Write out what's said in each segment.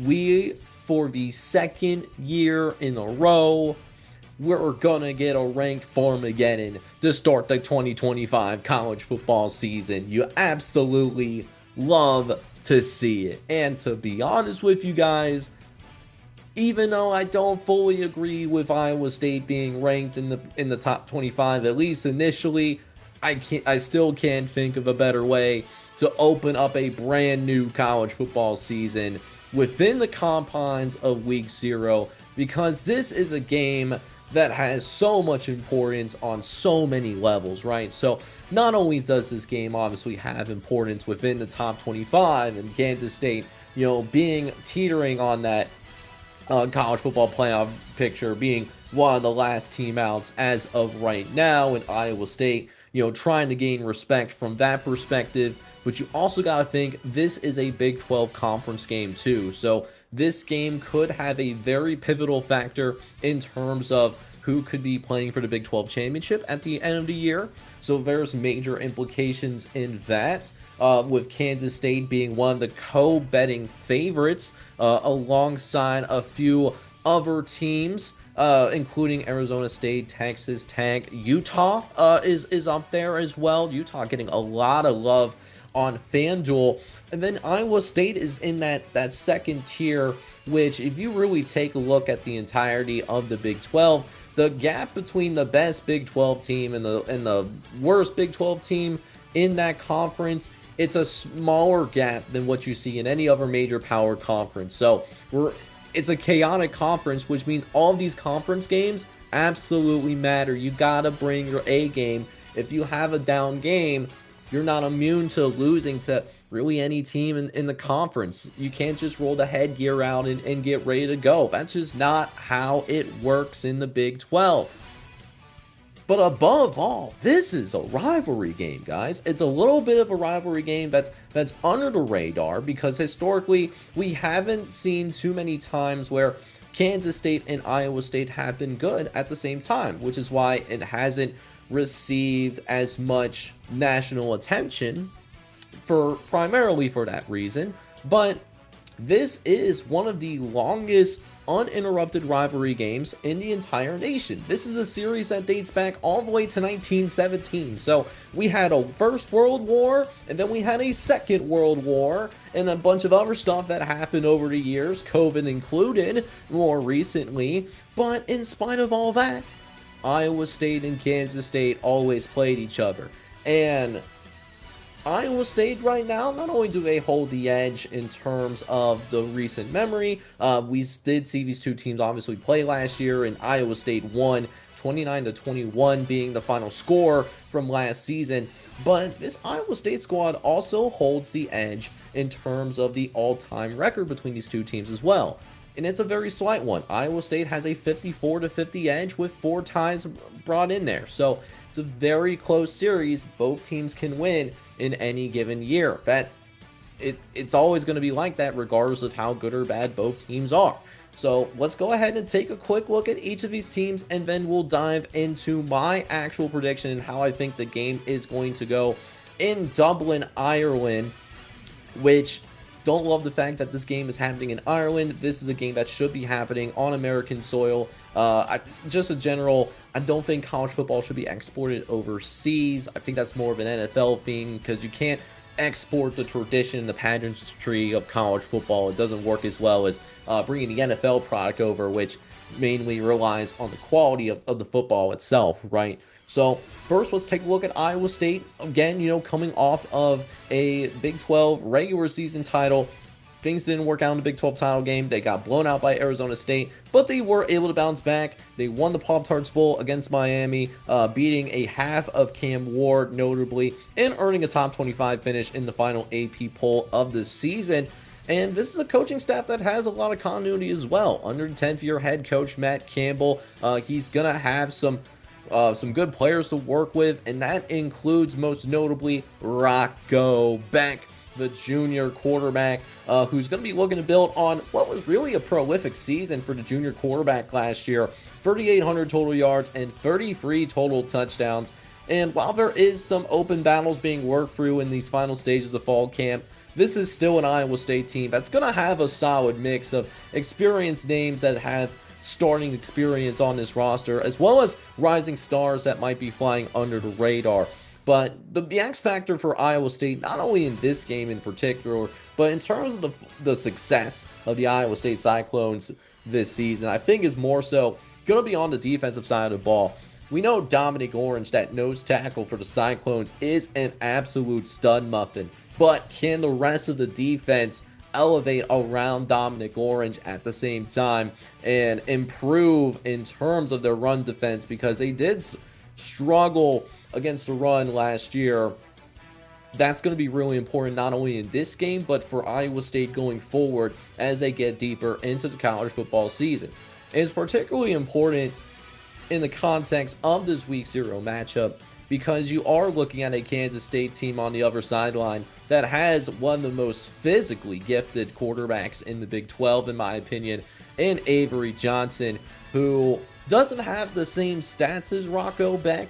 we, for the second year in a row, we're gonna get a ranked Farmageddon to start the 2025 college football season. You absolutely love to see it. And to be honest with you guys, even though I don't fully agree with Iowa State being ranked in the top 25, at least initially, I still can't think of a better way to open up a brand new college football season within the confines of week 0, because this is a game that has so much importance on so many levels, right? So not only does this game obviously have importance within the top 25 and Kansas State, being teetering on that college football playoff picture, being one of the last team outs as of right now, in Iowa State, trying to gain respect from that perspective. But you also got to think this is a Big 12 conference game too. So this game could have a very pivotal factor in terms of who could be playing for the Big 12 championship at the end of the year. So there's major implications in that, with Kansas State being one of the co-betting favorites, alongside a few other teams, including Arizona State, Texas Tech, Utah is up there as well. Utah getting a lot of love on FanDuel. And then Iowa State is in that second tier, which, if you really take a look at the entirety of the Big 12, the gap between the best Big 12 team and the worst Big 12 team in that conference, it's a smaller gap than what you see in any other major power conference. So it's a chaotic conference, which means all of these conference games absolutely matter. You gotta bring your A game. If you have a down game, you're not immune to losing to really any team in the conference. You can't just roll the headgear out and get ready to go. That's just not how it works in the Big 12. But above all, this is a rivalry game, guys. It's a little bit of a rivalry game that's under the radar, because historically we haven't seen too many times where Kansas State and Iowa State have been good at the same time, which is why it hasn't received as much national attention, primarily for that reason. But this is one of the longest uninterrupted rivalry games in the entire nation. This is a series that dates back all the way to 1917. So we had a First World War, and then we had a Second World War, and a bunch of other stuff that happened over the years, COVID included, more recently. But in spite of all that, Iowa State and Kansas State always played each other. And Iowa State right now, not only do they hold the edge in terms of the recent memory, we did see these two teams obviously play last year, and Iowa State won 29-21 being the final score from last season. But this Iowa State squad also holds the edge in terms of the all-time record between these two teams as well. And it's a very slight one. Iowa State has a 54-50 edge with 4 ties brought in there. So it's a very close series. Both teams can win in any given year. It's always going to be like that, regardless of how good or bad both teams are. So let's go ahead and take a quick look at each of these teams, and then we'll dive into my actual prediction and how I think the game is going to go in Dublin, Ireland, which, don't love the fact that this game is happening in Ireland. This is a game that should be happening on American soil. Just a general, I don't think college football should be exported overseas. I think that's more of an NFL thing, because you can't export the tradition and the pageantry of college football. It doesn't work as well as bringing the NFL product over, which mainly relies on the quality of the football itself, right? So first, let's take a look at Iowa State. Again, coming off of a Big 12 regular season title. Things didn't work out in the Big 12 title game. They got blown out by Arizona State, but they were able to bounce back. They won the Pop-Tarts Bowl against Miami, beating a half of Cam Ward, notably, and earning a top 25 finish in the final AP poll of the season. And this is a coaching staff that has a lot of continuity as well. Under 10th year head coach Matt Campbell, he's going to have some good players to work with, and that includes most notably Rocco Beck, the junior quarterback, who's going to be looking to build on what was really a prolific season for the junior quarterback last year. 3,800 total yards and 33 total touchdowns. And while there is some open battles being worked through in these final stages of fall camp, this is still an Iowa State team that's going to have a solid mix of experienced names that have starting experience on this roster, as well as rising stars that might be flying under the radar. But the X factor for Iowa State, not only in this game in particular, but in terms of the success of the Iowa State Cyclones this season, I think is more so going to be on the defensive side of the ball. We know Dominic Orange, that nose tackle for the Cyclones, is an absolute stud muffin. But can the rest of the defense elevate around Dominic Orange at the same time and improve in terms of their run defense? Because they did struggle against the run last year. That's going to be really important not only in this game, but for Iowa State going forward as they get deeper into the college football season. It's particularly important in the context of this Week 0 matchup because you are looking at a Kansas State team on the other sideline that has one of the most physically gifted quarterbacks in the Big 12, in my opinion, in Avery Johnson, who doesn't have the same stats as Rocco Beck.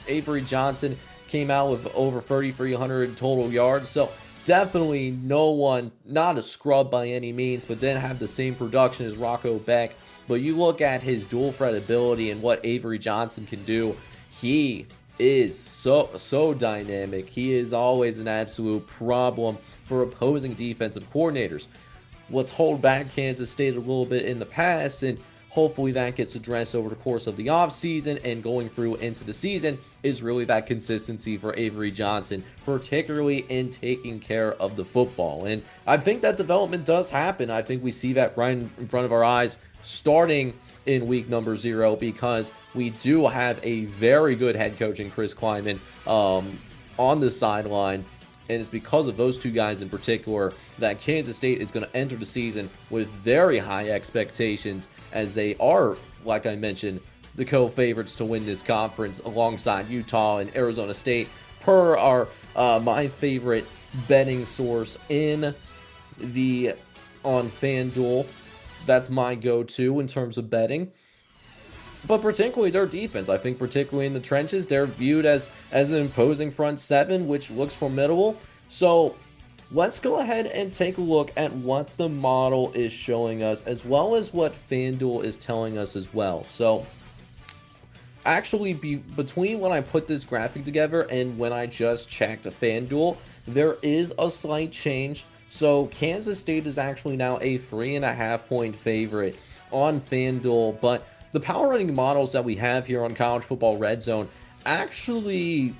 Avery Johnson came out with over 3,300 total yards, so definitely not a scrub by any means, but didn't have the same production as Rocco Beck. But you look at his dual threat ability and what Avery Johnson can do, he is so dynamic. He is always an absolute problem for opposing defensive coordinators. What's hold back Kansas State a little bit in the past, and hopefully that gets addressed over the course of the offseason and going through into the season, is really that consistency for Avery Johnson, particularly in taking care of the football. And I think that development does happen. I think we see that right in front of our eyes starting in week number 0, because we do have a very good head coach in Chris Kleiman on the sideline. And it's because of those two guys in particular that Kansas State is going to enter the season with very high expectations, as they are, like I mentioned, the co-favorites to win this conference alongside Utah and Arizona State, per our my favorite betting source on FanDuel. That's my go-to in terms of betting. But particularly their defense, I think particularly in the trenches, they're viewed as an imposing front seven, which looks formidable. So let's go ahead and take a look at what the model is showing us, as well as what FanDuel is telling us as well. So actually, between when I put this graphic together and when I just checked FanDuel, there is a slight change. So Kansas State is actually now a 3.5-point favorite on FanDuel, but the power rating models that we have here on College Football Red Zone actually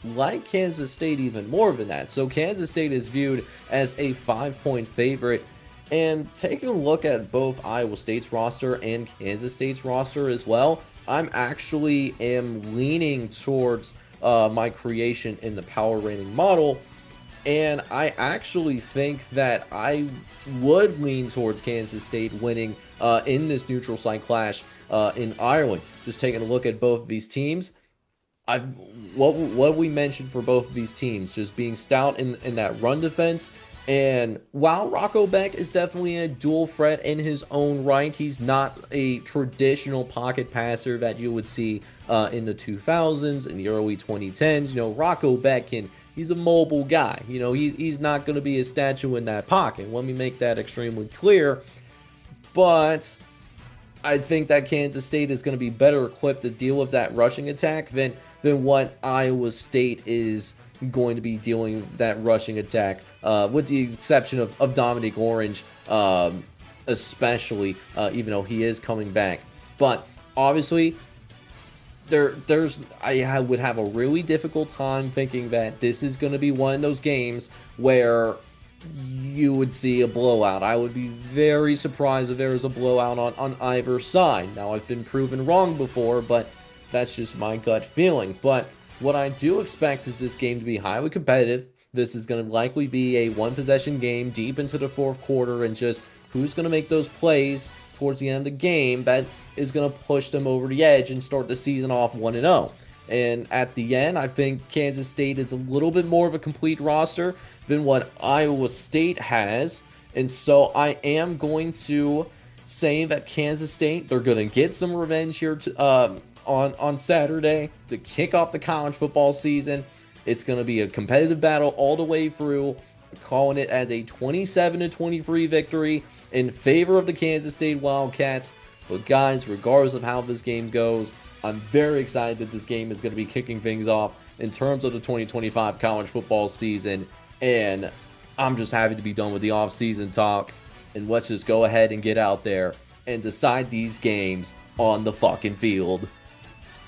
like Kansas State even more than that. So Kansas State is viewed as a 5-point favorite. And taking a look at both Iowa State's roster and Kansas State's roster as well, I'm actually leaning towards my creation in the power rating model. And I actually think that I would lean towards Kansas State winning in this neutral site clash in Ireland. Just taking a look at both of these teams, what we mentioned for both of these teams, just being stout in that run defense. And while Rocco Beck is definitely a dual threat in his own right, he's not a traditional pocket passer that you would see in the 2000s, in the early 2010s. You know, Rocco Beck he's a mobile guy. You know, he's not going to be a statue in that pocket. Let me make that extremely clear. But I think that Kansas State is going to be better equipped to deal with that rushing attack than what Iowa State is going to be dealing with that rushing attack, with the exception of Dominic Orange, especially, even though he is coming back. But obviously, I would have a really difficult time thinking that this is going to be one of those games where you would see a blowout. I would be very surprised if there was a blowout on either side. Now, I've been proven wrong before, but that's just my gut feeling. But what I do expect is this game to be highly competitive. This is going to likely be a one-possession game deep into the fourth quarter, and just who's going to make those plays towards the end of the game that is going to push them over the edge and start the season off 1-0. And at the end, I think Kansas State is a little bit more of a complete roster than what Iowa State has. And so I am going to say that Kansas State, they're going to get some revenge here on Saturday to kick off the college football season. It's going to be a competitive battle all the way through. calling it as a 27-23 victory in favor of the Kansas State Wildcats. But guys, regardless of how this game goes, I'm very excited that this game is going to be kicking things off in terms of the 2025 college football season. And I'm just happy to be done with the off-season talk. And let's just go ahead and get out there and decide these games on the fucking field.